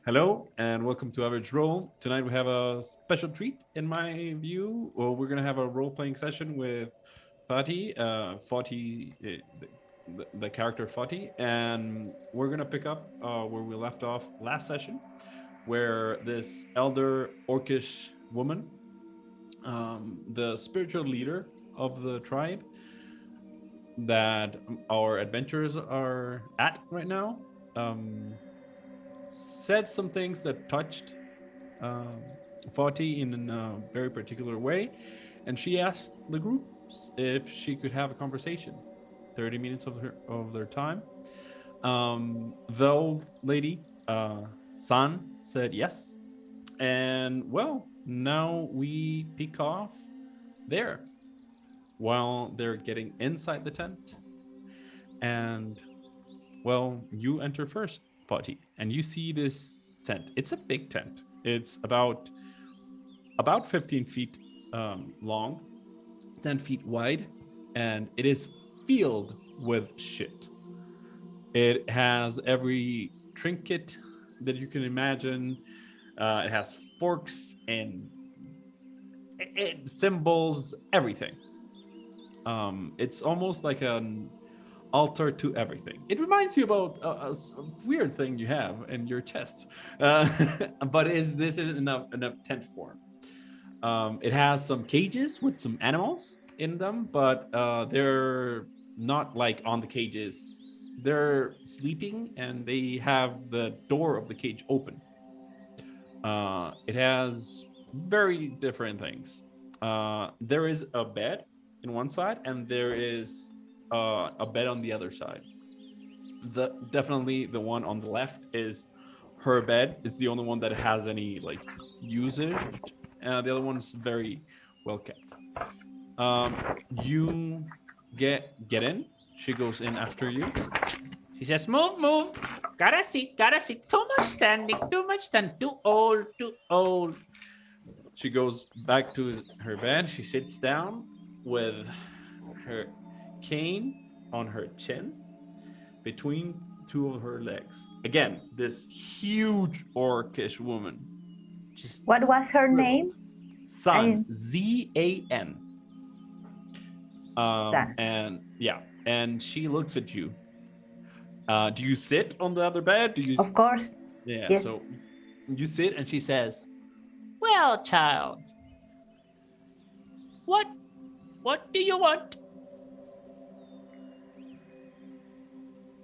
Hello and welcome to Average Roll. Tonight we have a special treat in my view. Well, we're gonna have a role-playing session with Faawtie, the character Faawtie, and we're gonna pick up where we left off last session, where this elder orcish woman, the spiritual leader of the tribe that our adventurers are at right now, um, said some things that touched um, Faawtie in a very particular way, and she asked the group if she could have a conversation, 30 minutes of their time. The old lady, San, said yes, and well, now we pick off there while they're getting inside the tent, and well, you enter first, Faawtie, and you see this tent. It's a big tent. It's about 15 feet long, 10 feet wide, and it is filled with shit. It has every trinket that you can imagine. It has forks and symbols, everything. It's almost like an altar to everything. It reminds you about a weird thing you have in your chest, but this is in a tent form. It has some cages with some animals in them, but they're not like on the cages. They're sleeping and they have the door of the cage open. It has very different things. There is a bed in one side, and there is a bed on the other side. Definitely the one on the left is her bed. It's the only one that has any like usage. The other one's very well kept. You get in. She goes in after you. She says, move, move. Gotta sit, gotta sit. Too much standing, too much standing. Too old, too old. She goes back to her bed. She sits down with her cane on her chin between two of her legs. Again, this huge orcish woman. Just What was her name? Zan, Z-A-N. Zan. And yeah, and she looks at you. Do you sit on the other bed? Do you? Of course. Yeah. Yes. So you sit, and she says, Well, child, what do you want?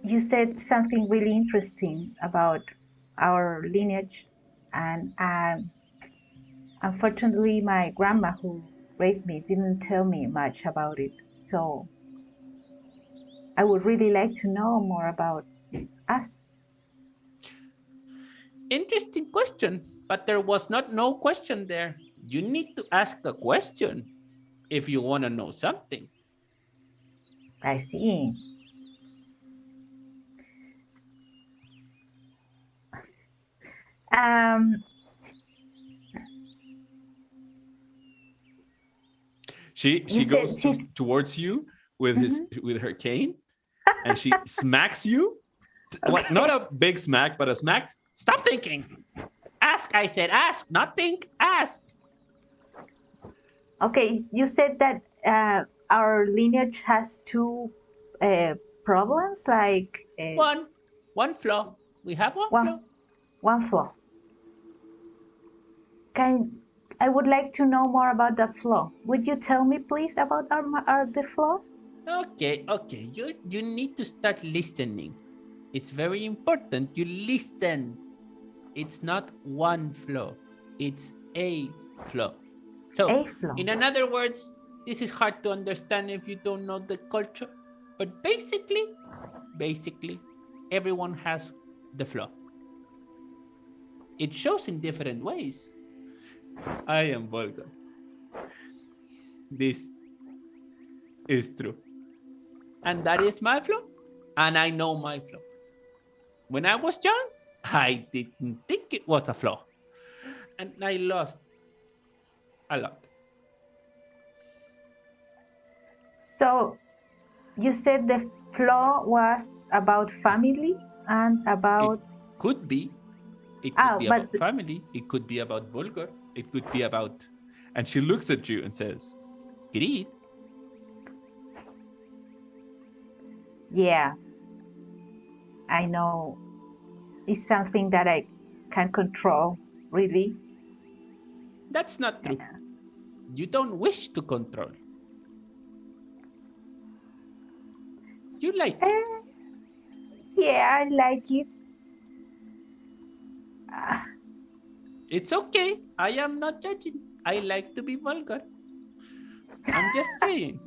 You said something really interesting about our lineage, and unfortunately, my grandma who raised me didn't tell me much about it. So I would really like to know more about us. Interesting question, but there was not no question there. You need to ask the question if you want to know something. I see. Um, she goes towards you with with her cane, and she smacks you, like not a big smack, but a smack. Stop thinking. Ask, I said ask, not think, ask. Okay, you said that our lineage has two problems, like one flaw. We have one flaw. One flaw. I would like to know more about the flaw. Would you tell me, please, about the flaws? Okay. You need to start listening. It's very important you listen. It's not one flaw. It's a flaw. So, in other words, this is hard to understand if you don't know the culture. But basically, everyone has the flaw. It shows in different ways. I am vulgar. This is true. And that is my flaw. And I know my flaw. When I was young, I didn't think it was a flaw. And I lost a lot. So, you said the flaw was about family and about... It It could be but about family. It could be about vulgar. It could be about. And she looks at you and says, greed. yeah, I know it's something that I can control, really. That's not true. You don't wish to control. You like it. Yeah, I like it. It's okay. I am not judging. I like to be vulgar. I'm just saying.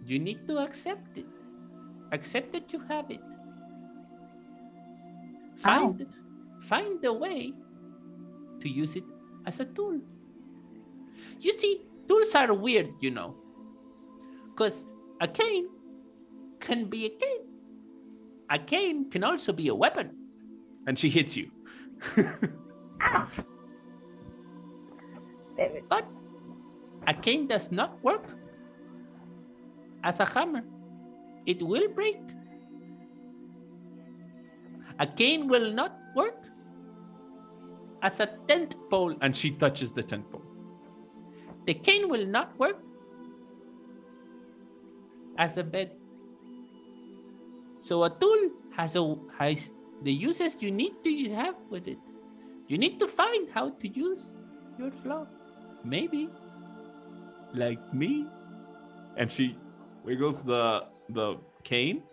You need to accept it. Accept that you have it. Oh, Find a way to use it as a tool. You see, tools are weird, because a cane can be a cane. A cane can also be a weapon. And she hits you. But a cane does not work as a hammer. It will break. A cane will not work as a tent pole. And she touches the tent pole. The cane will not work as a bed. So a tool has the uses you need to have with it. You need to find how to use your flaw. Maybe. Like me. And she wiggles the cane.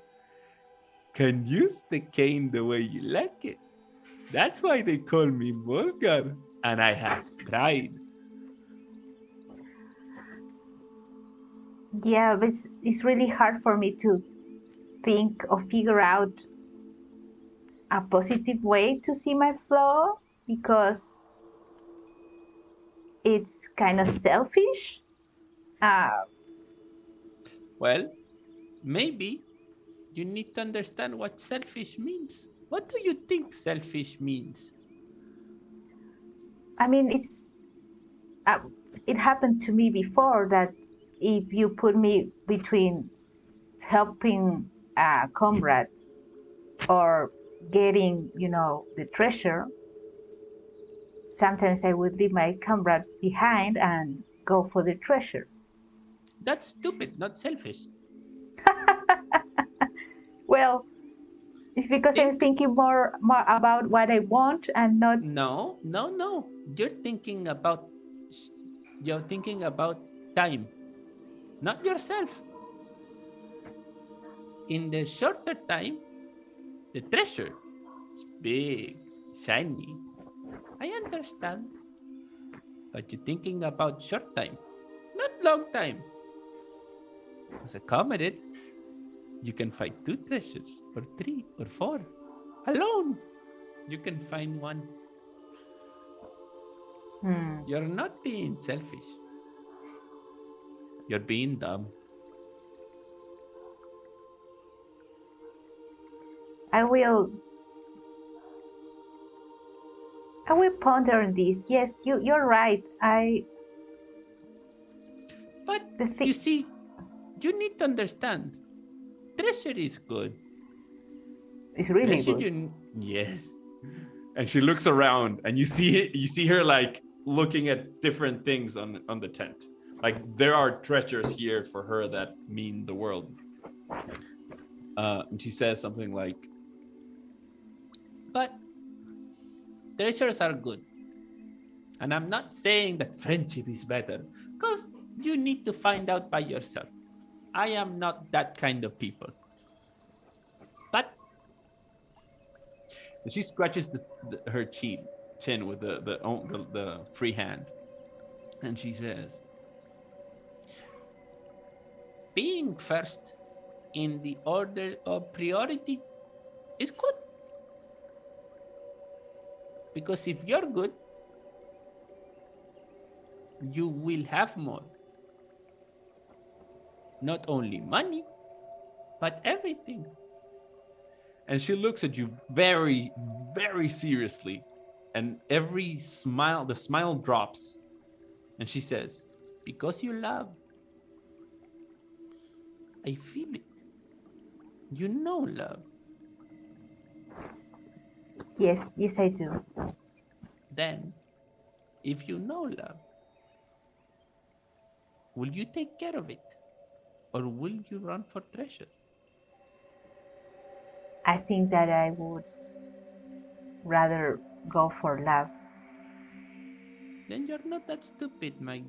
Can use the cane the way you like it. That's why they call me vulgar. And I have pride. yeah, but it's really hard for me to think or figure out a positive way to see my flaw because it's kind of selfish. Uh, Well, maybe you need to understand what selfish means. What do you think selfish means? I mean, uh, it happened to me before that if you put me between helping a comrade or getting, the treasure, sometimes I would leave my comrade behind and go for the treasure. That's stupid, not selfish. Well, it's because I'm Think thinking more about what I want and not. no. You're thinking about time, not yourself. In the shorter time, the treasure is big, shiny. I understand. But you're thinking about short time, not long time. As a comrade, you can find two treasures, or three, or four. Alone, you can find one. Hmm, You're not being selfish. You're being dumb. I will. I will ponder on this. Yes, you're right. But The you thing. see, you need to understand. Treasure is good. It's really Treasure, good. yes. And she looks around, and you see her like looking at different things on the tent. Like there are treasures here for her that mean the world. And she says something like, But treasures are good. And I'm not saying that friendship is better, because you need to find out by yourself. I am not that kind of people. But and she scratches her chin with the free hand, and she says, being first in the order of priority is good. Because if you're good, you will have more. Not only money, but everything. and she looks at you very, very seriously, and the smile drops, and she says, Because you love. I feel it. You know love. Yes, I do. Then, if you know love, will you take care of it? Or will you run for treasure? I think that I would rather go for love. Then you're not that stupid, my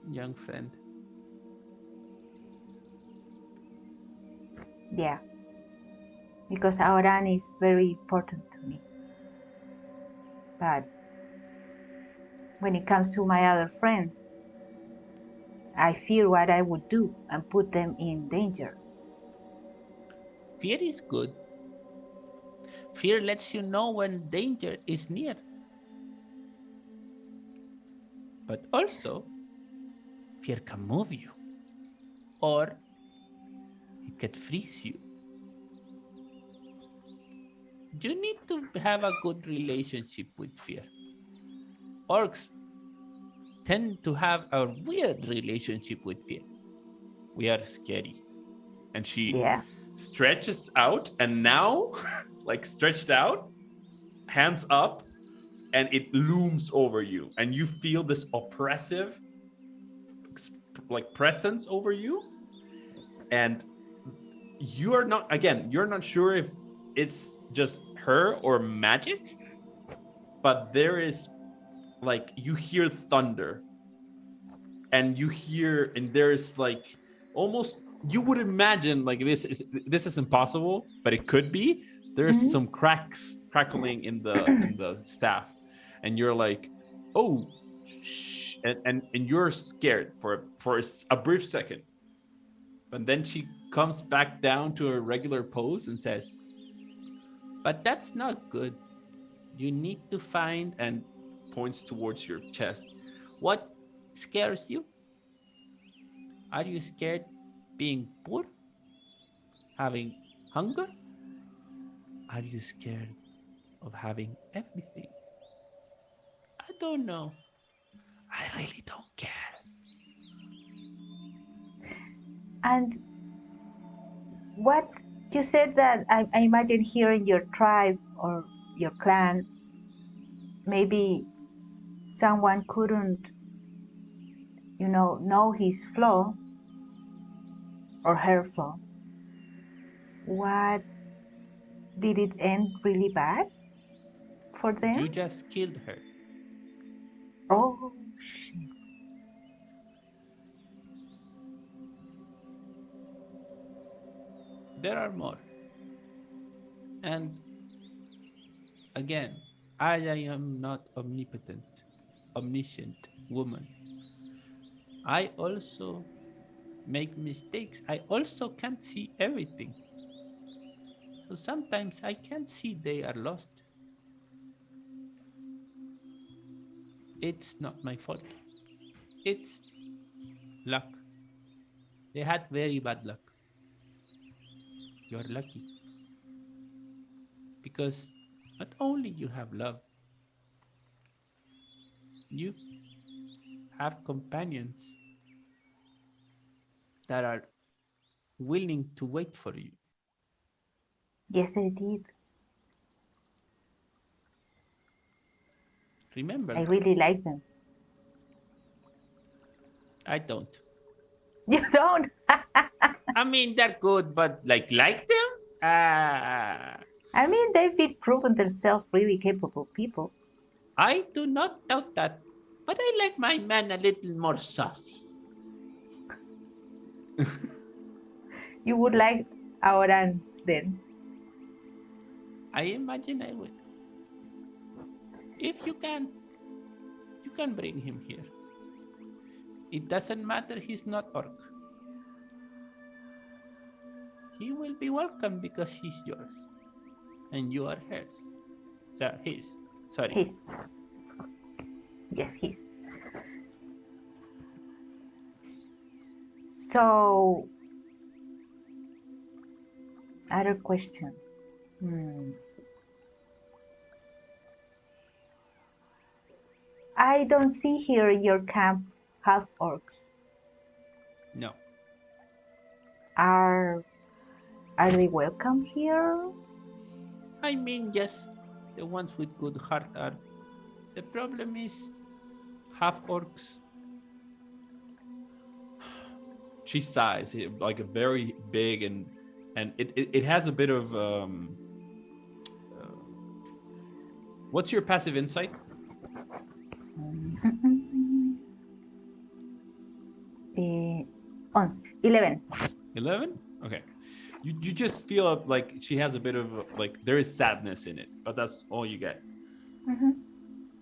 young friend. Yeah, because Auran is very important to me. But when it comes to my other friends, I fear what I would do and put them in danger. Fear is good. Fear lets you know when danger is near. But also, fear can move you, or it can freeze you. You need to have a good relationship with fear. Orcs tend to have a weird relationship with fear. We are scary. And she Yeah. stretches out, and now, like stretched out, hands up, and it looms over you, and you feel this oppressive, like presence over you, and you're not sure if it's just her or magic, but there is like you hear thunder, and there's like almost you would imagine like this is impossible, but it could be. There's Mhm. some crackling in the staff, and you're like, oh, and you're scared for a brief second, but then she comes back down to her regular pose and says, But that's not good. You need to find and points towards your chest. what scares you. Are you scared being poor? Having hunger? Are you scared of having everything? I don't know. I really don't care. And what you said that I imagine here in your tribe or your clan, maybe someone couldn't, know his flaw or her flaw. What did it end really bad for them? You just killed her. Oh, There are more. And again, I am not omnipotent, omniscient woman. I also make mistakes. I also can't see everything. So sometimes I can't see they are lost. It's not my fault. It's luck. They had very bad luck. You're lucky because not only you have love, you have companions that are willing to wait for you. yes, I did. Remember I that. really like them. I don't. You don't? I mean, they're good, but like them? I mean, they've been proven themselves really capable people. I do not doubt that. But I like my man a little more saucy. You would like Auran then. I imagine I would. If you can bring him here. It doesn't matter he's not orc. He will be welcome because he's yours. And you are hers. His. Sorry. His. Yes, his. So, other question. Hmm. I don't see here in your camp half orcs. No. Are are they welcome here? I mean, yes. The ones with good heart are. The problem is half-orcs. She sighs, like a very big and it has a bit of what's your passive insight? 11. 11? Okay. You just feel like she has a bit of like there is sadness in it, but that's all you get. Mhm.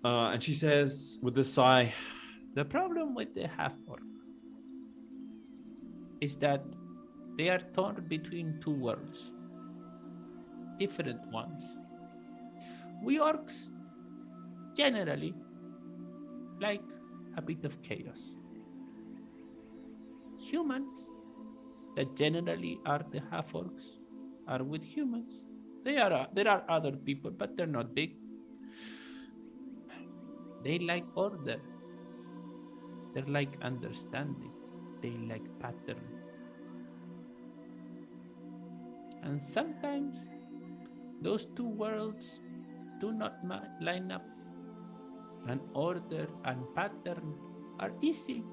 And she says with a sigh, The problem with the half-orc is that they are torn between two worlds, different ones. We orcs generally like a bit of chaos. Humans that generally are the half-orcs are with humans. There are other people, but they're not big. They like order. They like understanding. They like pattern. And sometimes those two worlds do not line up. And order and pattern are easy.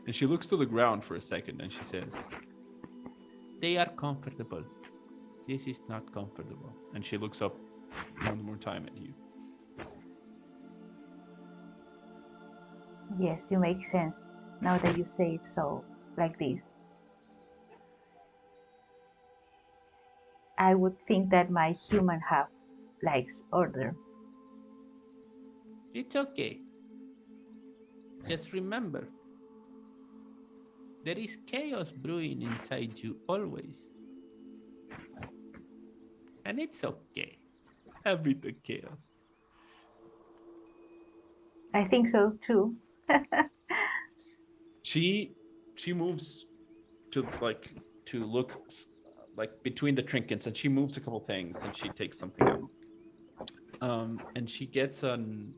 and she looks to the ground for a second and she says, They are comfortable. This is not comfortable. and she looks up one more time at you. Yes, you make sense now that you say it so, like this. I would think that my human half likes order. It's okay. Just remember, there is chaos brewing inside you always. And it's okay. A bit of chaos. I think so too. She moves to look like between the trinkets, and she moves a couple things and she takes something out. And she gets an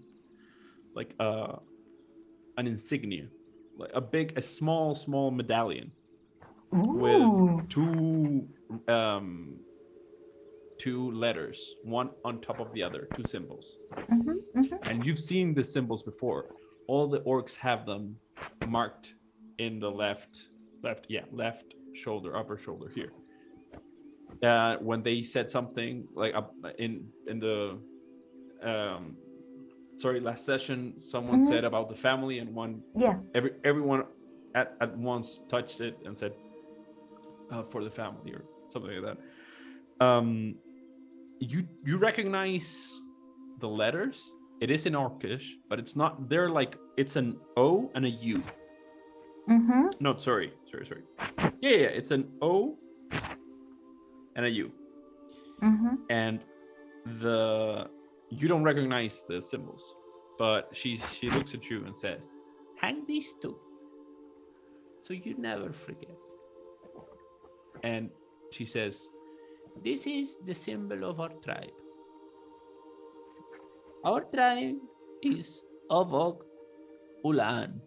insignia, like a small medallion with Ooh. two letters, one on top of the other, two symbols. Mhm, mhm. And you've seen the symbols before. All the orcs have them marked in the left shoulder, upper shoulder here. When they said something like in the last session, someone said about the family, and Yeah. everyone at once touched it and said for the family or something like that. You recognize the letters. It is in Orcish, but it's not. They're like it's an O and a U. Mhm. No, sorry. Yeah. It's an O and a U, Mhm. and you don't recognize the symbols, but she looks at you and says, Hang these two so you never forget. and she says, This is the symbol of our tribe. Our tribe is Ovog Ulan.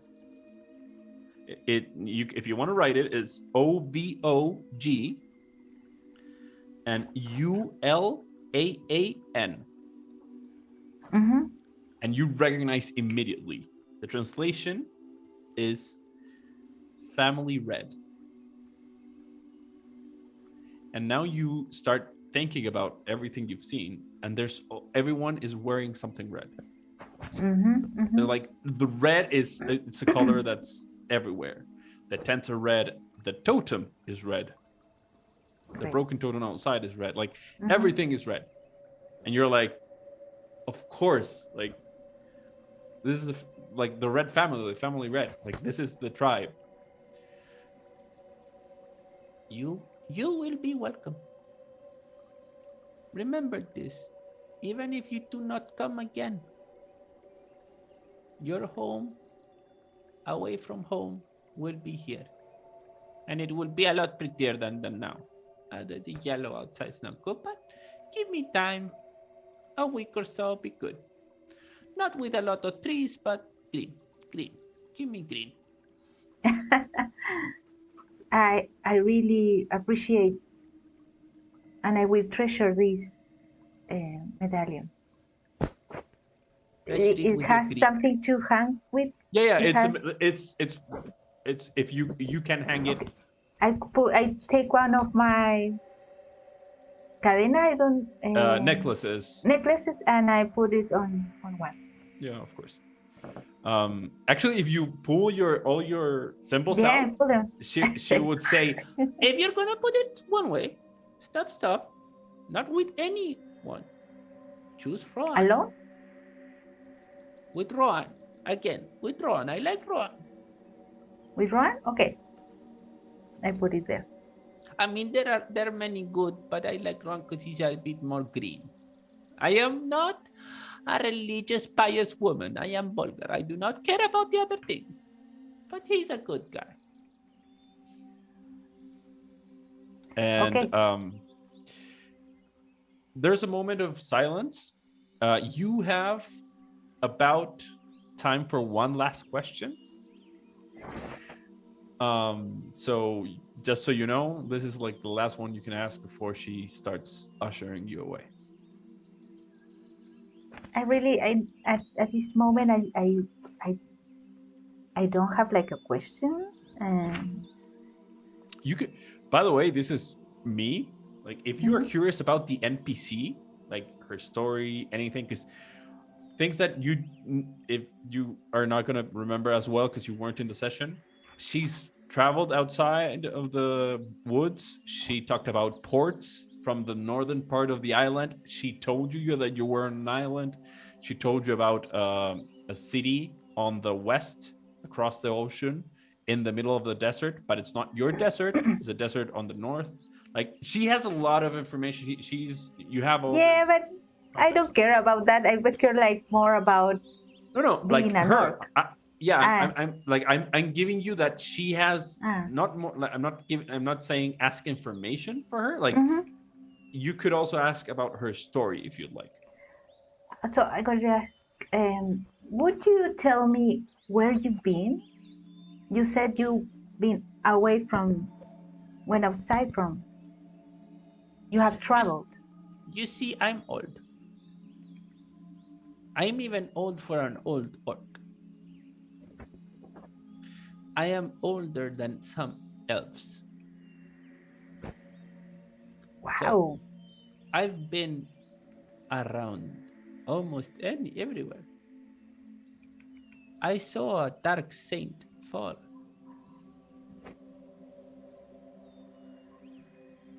if you want to write it, it's OVOG and ULAAN. Mhm. And you recognize immediately. The translation is family red. And now you start thinking about everything you've seen, and everyone is wearing something red. Mhm. They're Mhm. like the red it's a color that's everywhere. The tents are red. The totem is red. The Great. broken totem outside is red. Like Mhm. everything is red, and you're like, of course, like this is like the red family, the family red. Like this is the tribe. You will be welcome. Remember this. Even if you do not come again, your home, away from home, will be here. And it will be a lot prettier than now. The yellow outside is not good, but give me time. A week or so, be good. Not with a lot of trees, but green. Green. Give me green. I really appreciate and I will treasure this medallion. Treasure it It with your has Greek. something to hang with. Yeah, It has, it's if you can hang it. I take one of my cadena. I don't Necklaces. necklaces, and I put it on one. Yeah, of course. Actually, if you pull all your symbols Yeah, out, pull them. she would say, If you're gonna put it one way, stop. Not with anyone. Choose Rohan. Alone? With Rohan. Again, with Rohan. I like Rohan. With one? Okay. I put it there. I mean, there are many good, but I like Rohan because he's a bit more green. I am not a religious, pious woman. I am vulgar. I do not care about the other things. But he's a good guy. and Okay. there's a moment of silence. You have about time for one last question. So just so you know, this is like the last one you can ask before she starts ushering you away. I really, at this moment, I don't have like a question. You could, by the way, this is me. Like, if you are Mhm. curious about the NPC, like her story, anything, because things that if you are not going to remember as well because you weren't in the session, she's traveled outside of the woods. She talked about ports from the northern part of the island. She told you that you were on an island. She told you about a city on the west across the ocean in the middle of the desert, but it's not your desert. It's a desert on the north. Like, she has a lot of information. You have all Yeah, this but I don't context. care about that. I would care like more about No, being like an her. orc. Yeah, Ah, I'm giving you that she has ah. not more. Like, I'm not saying ask information for her. Like, Mm-hmm. you could also ask about her story if you'd like. So I got to ask, would you tell me where you've been? You said you've been away from, went outside from, you have traveled. You see, I'm old. I'm even old for an old orc. I am older than some elves. So Wow. I've been around almost everywhere. I saw a dark saint fall.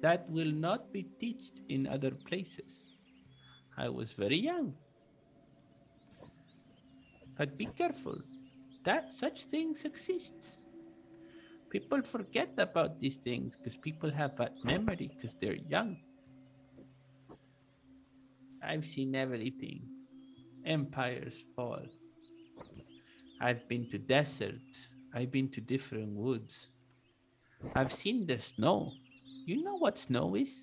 That will not be taught in other places. I was very young. But be careful. That such things exist. People forget about these things because people have bad memory because they're young. I've seen everything. Empires fall. I've been to desert. I've been to different woods. I've seen the snow. You know what snow is?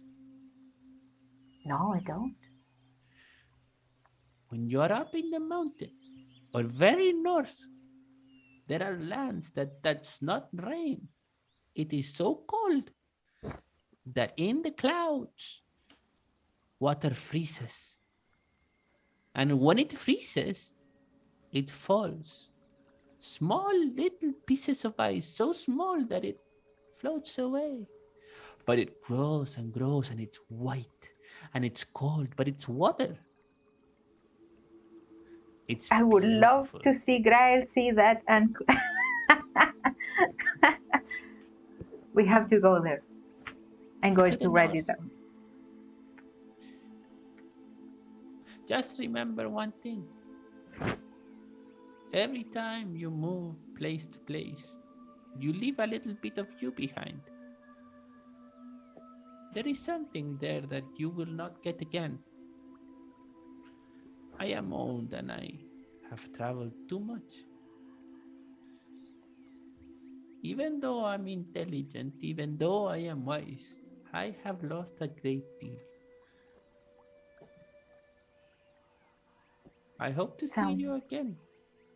No, I don't. When you're up in the mountain or very north, there are lands that does not rain. It is so cold that in the clouds, water freezes. And when it freezes, it falls. Small little pieces of ice, so small that it floats away. But it grows and grows and it's white and it's cold, but it's water. It's I would love beautiful. to see Grail see that, and we have to go there. I'm To going the to write it north. down. Just remember one thing. Every time you move place to place, you leave a little bit of you behind. There is something there that you will not get again. I am old and I have traveled too much. Even though I'm intelligent, even though I am wise, I have lost a great deal. I hope to see Sound you again,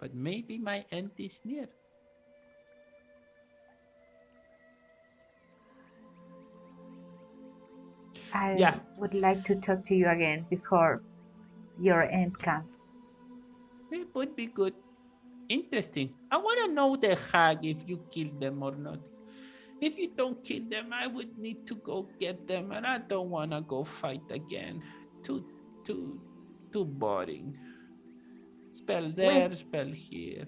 but maybe my end is near. I Yeah. would like to talk to you again before your end comes. It would be good. Interesting. I want to know the hag if you kill them or not. If you don't kill them, I would need to go get them, and I don't want to go fight again. Too, too, too boring. Spell Wait, there, spell here.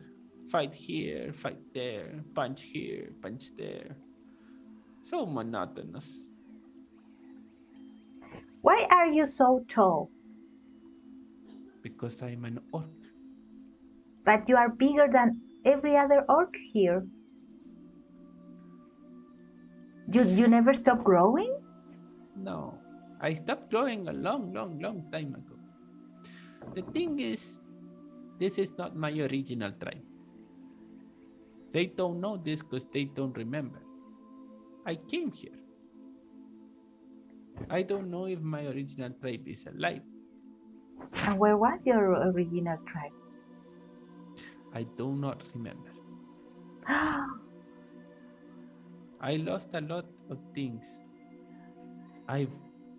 Fight here, fight there. Punch here, punch there. So monotonous. why are you so tall? Because I'm an orc. But you are bigger than every other orc here. You never stop growing? No, I stopped growing a long, long, long time ago. The thing is, this is not my original tribe. They don't know this because they don't remember. I came here. I don't know if my original tribe is alive. And where was your original tribe? I do not remember. I lost a lot of things. I've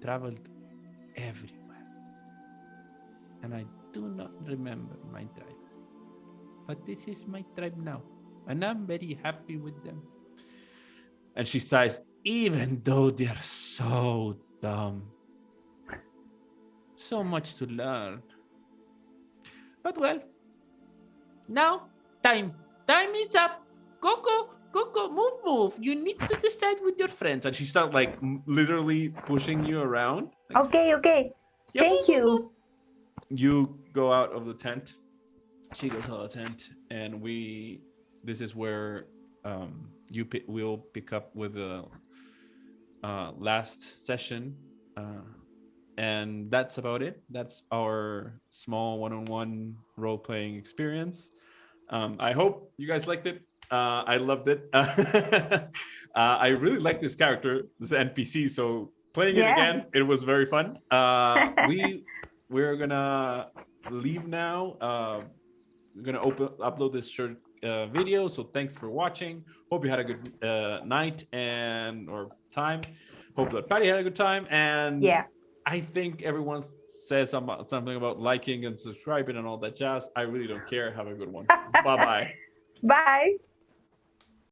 traveled everywhere. And I do not remember my tribe. But this is my tribe now. And I'm very happy with them. And she sighs, even though they're so dumb. So much to learn. But well, now time. Time is up. Go, go, go, go, move, move. You need to decide with your friends. And she starts like literally pushing you around. Like, Okay. Yeah, Thank move, you. move, move. you go out of the tent. She goes out of the tent, and this is where we'll pick up with the last session, and that's about it. That's our small one-on-one role-playing experience. I hope you guys liked it. I loved it. I really like this character, this NPC. So playing it Yeah. again, it was very fun. We're gonna leave now. We're gonna upload this short video. So thanks for watching. Hope you had a good night or time. Hope that Patty had a good time. And Yeah. I think everyone says something about liking and subscribing and all that jazz. I really don't care. Have a good one. Bye-bye. Bye.